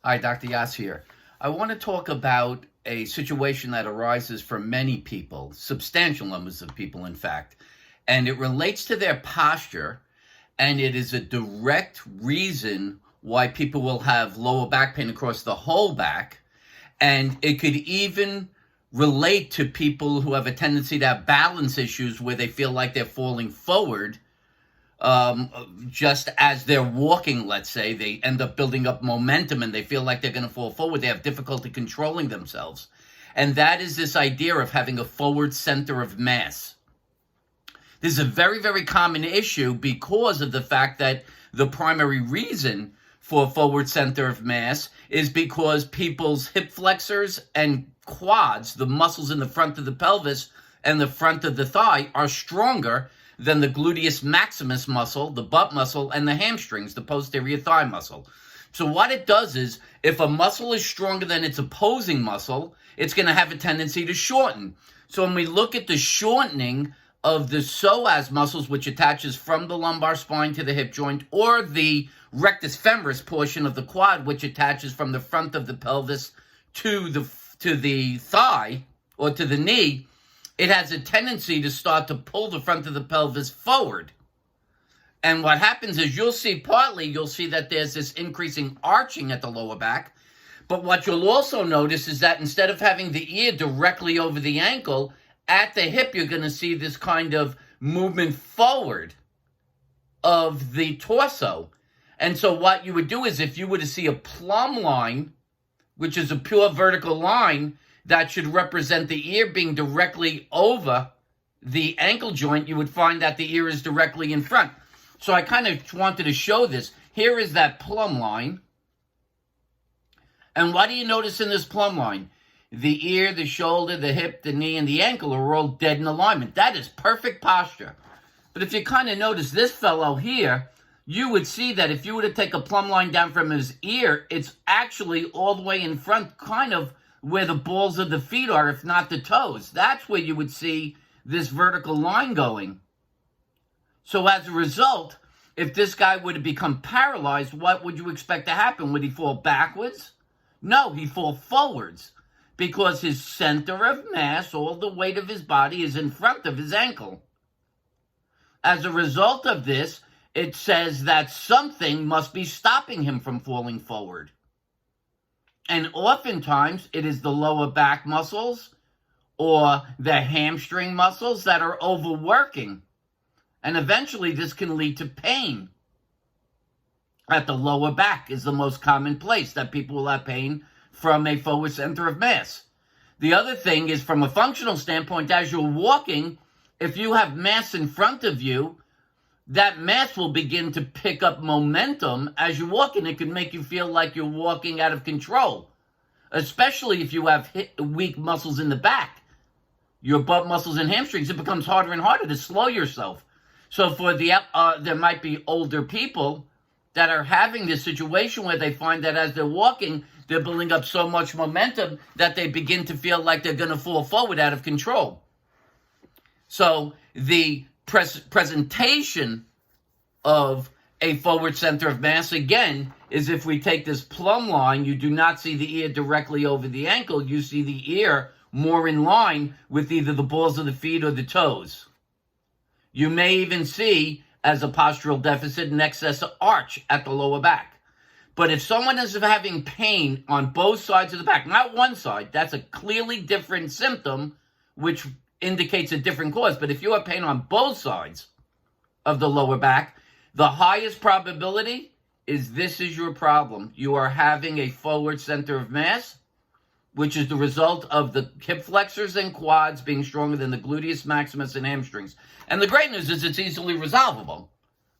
Hi, Dr. Yass here. I want to talk about a situation that arises for many people, substantial numbers of people, in fact, and it relates to their posture, and it is a direct reason why people will have lower back pain across the whole back, and it could even relate to people who have a tendency to have balance issues where they feel like they're falling forward just as they're walking. Let's say they end up building up momentum and they feel like they're going to fall forward. They have difficulty controlling themselves. And that is this idea of having a forward center of mass. This is a very, very common issue because of the fact that the primary reason for forward center of mass is because people's hip flexors and quads, the muscles in the front of the pelvis and the front of the thigh, are stronger than the gluteus maximus muscle, the butt muscle, and the hamstrings, the posterior thigh muscle. So what it does is, if a muscle is stronger than its opposing muscle, it's going to have a tendency to shorten. So when we look at the shortening of the psoas muscles, which attaches from the lumbar spine to the hip joint, or the rectus femoris portion of the quad, which attaches from the front of the pelvis to the thigh or to the knee, it has a tendency to start to pull the front of the pelvis forward. And what happens is you'll see that there's this increasing arching at the lower back. But what you'll also notice is that instead of having the ear directly over the ankle, at the hip, you're going to see this kind of movement forward of the torso. And so what you would do is, if you were to see a plumb line, which is a pure vertical line that should represent the ear being directly over the ankle joint, you would find that the ear is directly in front. So I kind of wanted to show this. Here is that plumb line. And what do you notice in this plumb line? The ear, the shoulder, the hip, the knee, and the ankle are all dead in alignment. That is perfect posture. But if you kind of notice this fellow here, you would see that if you were to take a plumb line down from his ear, it's actually all the way in front, kind of where the balls of the feet are, if not the toes. That's where you would see this vertical line going. So as a result, if this guy were to become paralyzed, what would you expect to happen? Would he fall backwards? No, he'd fall forwards, because his center of mass, all the weight of his body, is in front of his ankle. As a result of this, it says that something must be stopping him from falling forward. And oftentimes, it is the lower back muscles or the hamstring muscles that are overworking. And eventually, this can lead to pain. At the lower back is the most common place that people will have pain from a forward center of mass. The other thing is, from a functional standpoint, as you're walking, if you have mass in front of you, that mass will begin to pick up momentum as you walk, and it can make you feel like you're walking out of control, especially if you have weak muscles in the back, your butt muscles and hamstrings. It becomes harder and harder to slow yourself. So for there might be older people that are having this situation where they find that as they're walking, they're building up so much momentum that they begin to feel like they're going to fall forward out of control. So the presentation of a forward center of mass, again, is if we take this plumb line, you do not see the ear directly over the ankle. You see the ear more in line with either the balls of the feet or the toes. You may even see, as a postural deficit, an excess of arch at the lower back. But if someone is having pain on both sides of the back, not one side, that's a clearly different symptom, which indicates a different cause. But if you have pain on both sides of the lower back, the highest probability is this is your problem. You are having a forward center of mass, which is the result of the hip flexors and quads being stronger than the gluteus maximus and hamstrings. And the great news is it's easily resolvable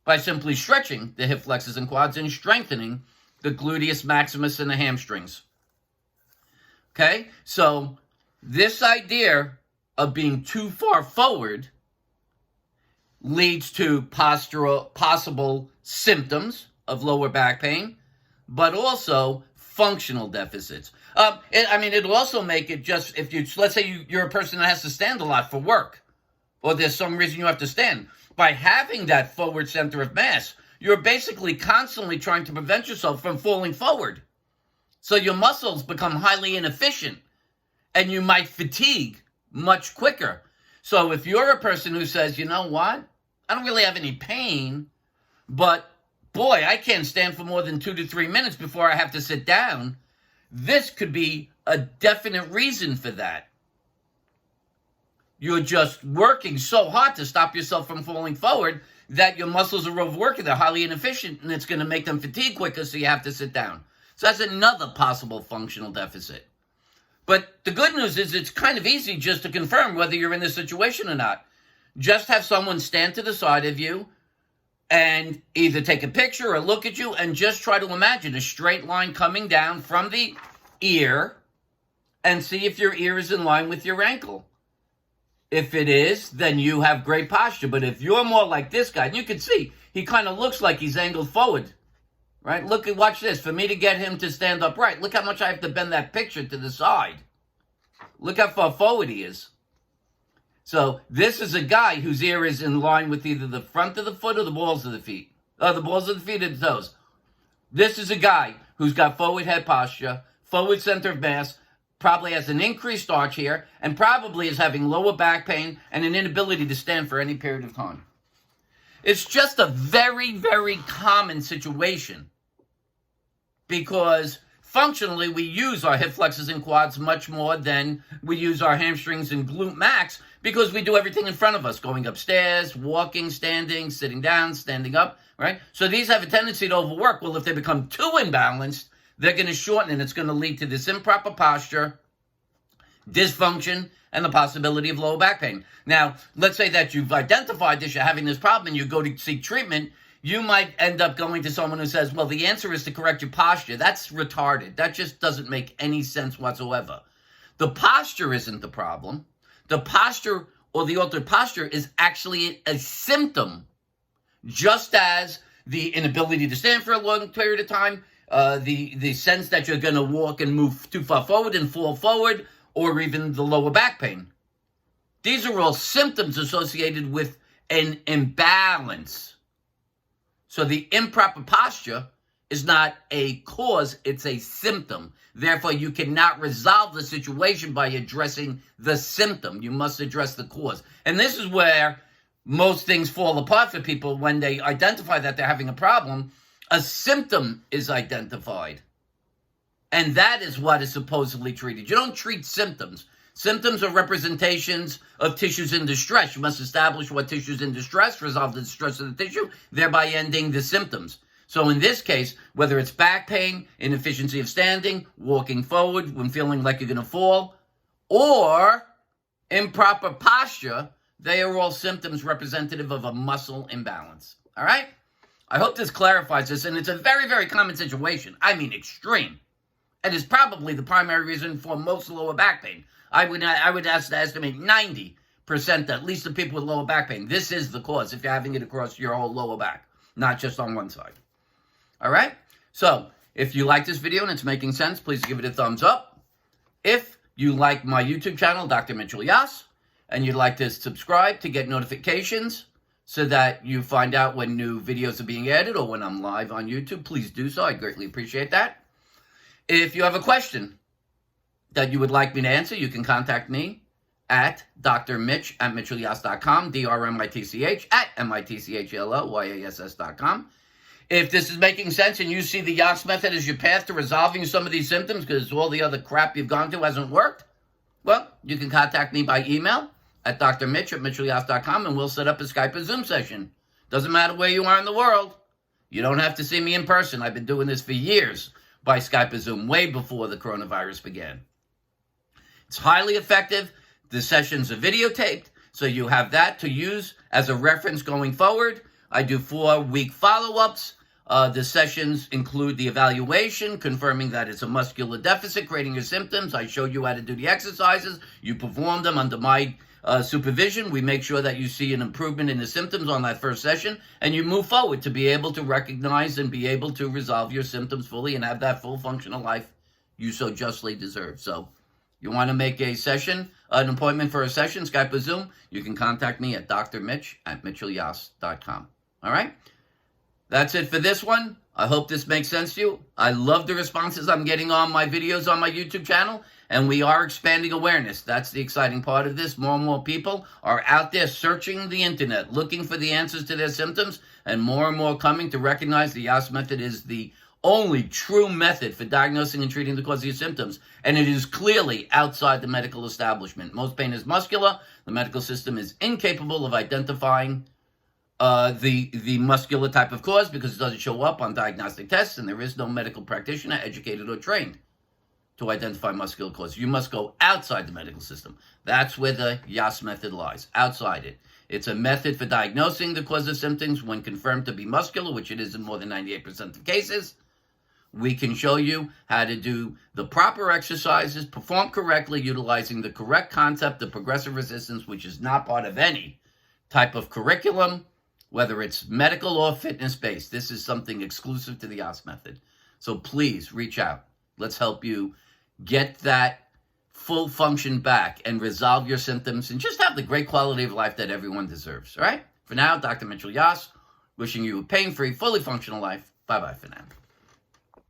by simply stretching the hip flexors and quads and strengthening the gluteus maximus and the hamstrings. Okay? So this idea of being too far forward leads to possible symptoms of lower back pain, but also functional deficits. It'll also make it just, if you, let's say you're a person that has to stand a lot for work, or there's some reason you have to stand. By having that forward center of mass, you're basically constantly trying to prevent yourself from falling forward. So your muscles become highly inefficient and you might fatigue much quicker. So if you're a person who says, you know what, I don't really have any pain, but boy, I can't stand for more than 2 to 3 minutes before I have to sit down, this could be a definite reason for that. You're just working so hard to stop yourself from falling forward that your muscles are overworking. They're highly inefficient, and it's going to make them fatigue quicker, so you have to sit down. So that's another possible functional deficit. But the good news is it's kind of easy just to confirm whether you're in this situation or not. Just have someone stand to the side of you and either take a picture or look at you and just try to imagine a straight line coming down from the ear and see if your ear is in line with your ankle. If it is, then you have great posture. But if you're more like this guy, and you can see, he kind of looks like he's angled forward, right? Watch this. For me to get him to stand upright, look how much I have to bend that picture to the side. Look how far forward he is. So this is a guy whose ear is in line with either the front of the foot or the balls of the feet. The balls of the feet or the toes. This is a guy who's got forward head posture, forward center of mass, probably has an increased arch here, and probably is having lower back pain and an inability to stand for any period of time. It's just a very, very common situation because functionally we use our hip flexors and quads much more than we use our hamstrings and glute max because we do everything in front of us, going upstairs, walking, standing, sitting down, standing up, right? So these have a tendency to overwork. Well, if they become too imbalanced, they're going to shorten, and it's going to lead to this improper posture, dysfunction, and the possibility of lower back pain. Now, let's say that you've identified this, you're having this problem, and you go to seek treatment. You might end up going to someone who says, well, the answer is to correct your posture. That's retarded. That just doesn't make any sense whatsoever. The posture isn't the problem. The posture or the altered posture is actually a symptom, just as the inability to stand for a long period of time, the sense that you're going to walk and move too far forward and fall forward, or even the lower back pain. These are all symptoms associated with an imbalance. So the improper posture is not a cause, it's a symptom. Therefore, you cannot resolve the situation by addressing the symptom. You must address the cause. And this is where most things fall apart for people when they identify that they're having a problem. A symptom is identified, and that is what is supposedly treated. You don't treat symptoms. Symptoms are representations of tissues in distress. You must establish what tissue is in distress, resolve the distress of the tissue, thereby ending the symptoms. So in this case, whether it's back pain, inefficiency of standing, walking forward when feeling like you're going to fall, or improper posture, they are all symptoms representative of a muscle imbalance. All right? I hope this clarifies this, and it's a very, very common situation. I mean, extreme. And it's probably the primary reason for most lower back pain. I would estimate 90% at least of people with lower back pain. This is the cause if you're having it across your whole lower back, not just on one side. All right? So, if you like this video and it's making sense, please give it a thumbs up. If you like my YouTube channel, Dr. Mitchell Yass, and you'd like to subscribe to get notifications so that you find out when new videos are being added or when I'm live on YouTube, please do so. I'd greatly appreciate that. If you have a question that you would like me to answer, you can contact me at drmitch@mitchellyass.com, drmitch @mitchellyass.com. If this is making sense and you see the Yass method as your path to resolving some of these symptoms because all the other crap you've gone to hasn't worked, well, you can contact me by email at drmitch@mitchellyass.com, and we'll set up a Skype or Zoom session. Doesn't matter where you are in the world. You don't have to see me in person. I've been doing this for years by Skype or Zoom, way before the coronavirus began. It's highly effective. The sessions are videotaped, so you have that to use as a reference going forward. I do 4-week follow-ups. The sessions include the evaluation, confirming that it's a muscular deficit, creating your symptoms. I show you how to do the exercises. You perform them under my supervision. We make sure that you see an improvement in the symptoms on that first session, and you move forward to be able to recognize and be able to resolve your symptoms fully and have that full functional life you so justly deserve. So you want to make a session, an appointment for a session, Skype or Zoom, you can contact me at drmitch@mitchellyass.com. All right? That's it for this one. I hope this makes sense to you. I love the responses I'm getting on my videos on my YouTube channel, and we are expanding awareness. That's the exciting part of this. More and more people are out there searching the internet, looking for the answers to their symptoms, and more coming to recognize the Yass method is the only true method for diagnosing and treating the cause of your symptoms, and it is clearly outside the medical establishment. Most pain is muscular. The medical system is incapable of identifying the muscular type of cause because it doesn't show up on diagnostic tests, and there is no medical practitioner educated or trained to identify muscular cause. You must go outside the medical system. That's where the Yass method lies, outside it. It's a method for diagnosing the cause of symptoms when confirmed to be muscular, which it is in more than 98% of cases. We can show you how to do the proper exercises, perform correctly, utilizing the correct concept of progressive resistance, which is not part of any type of curriculum, whether it's medical or fitness-based. This is something exclusive to the Yass method. So please reach out. Let's help you get that full function back and resolve your symptoms and just have the great quality of life that everyone deserves. All right? For now, Dr. Mitchell Yass, wishing you a pain-free, fully functional life. Bye-bye for now.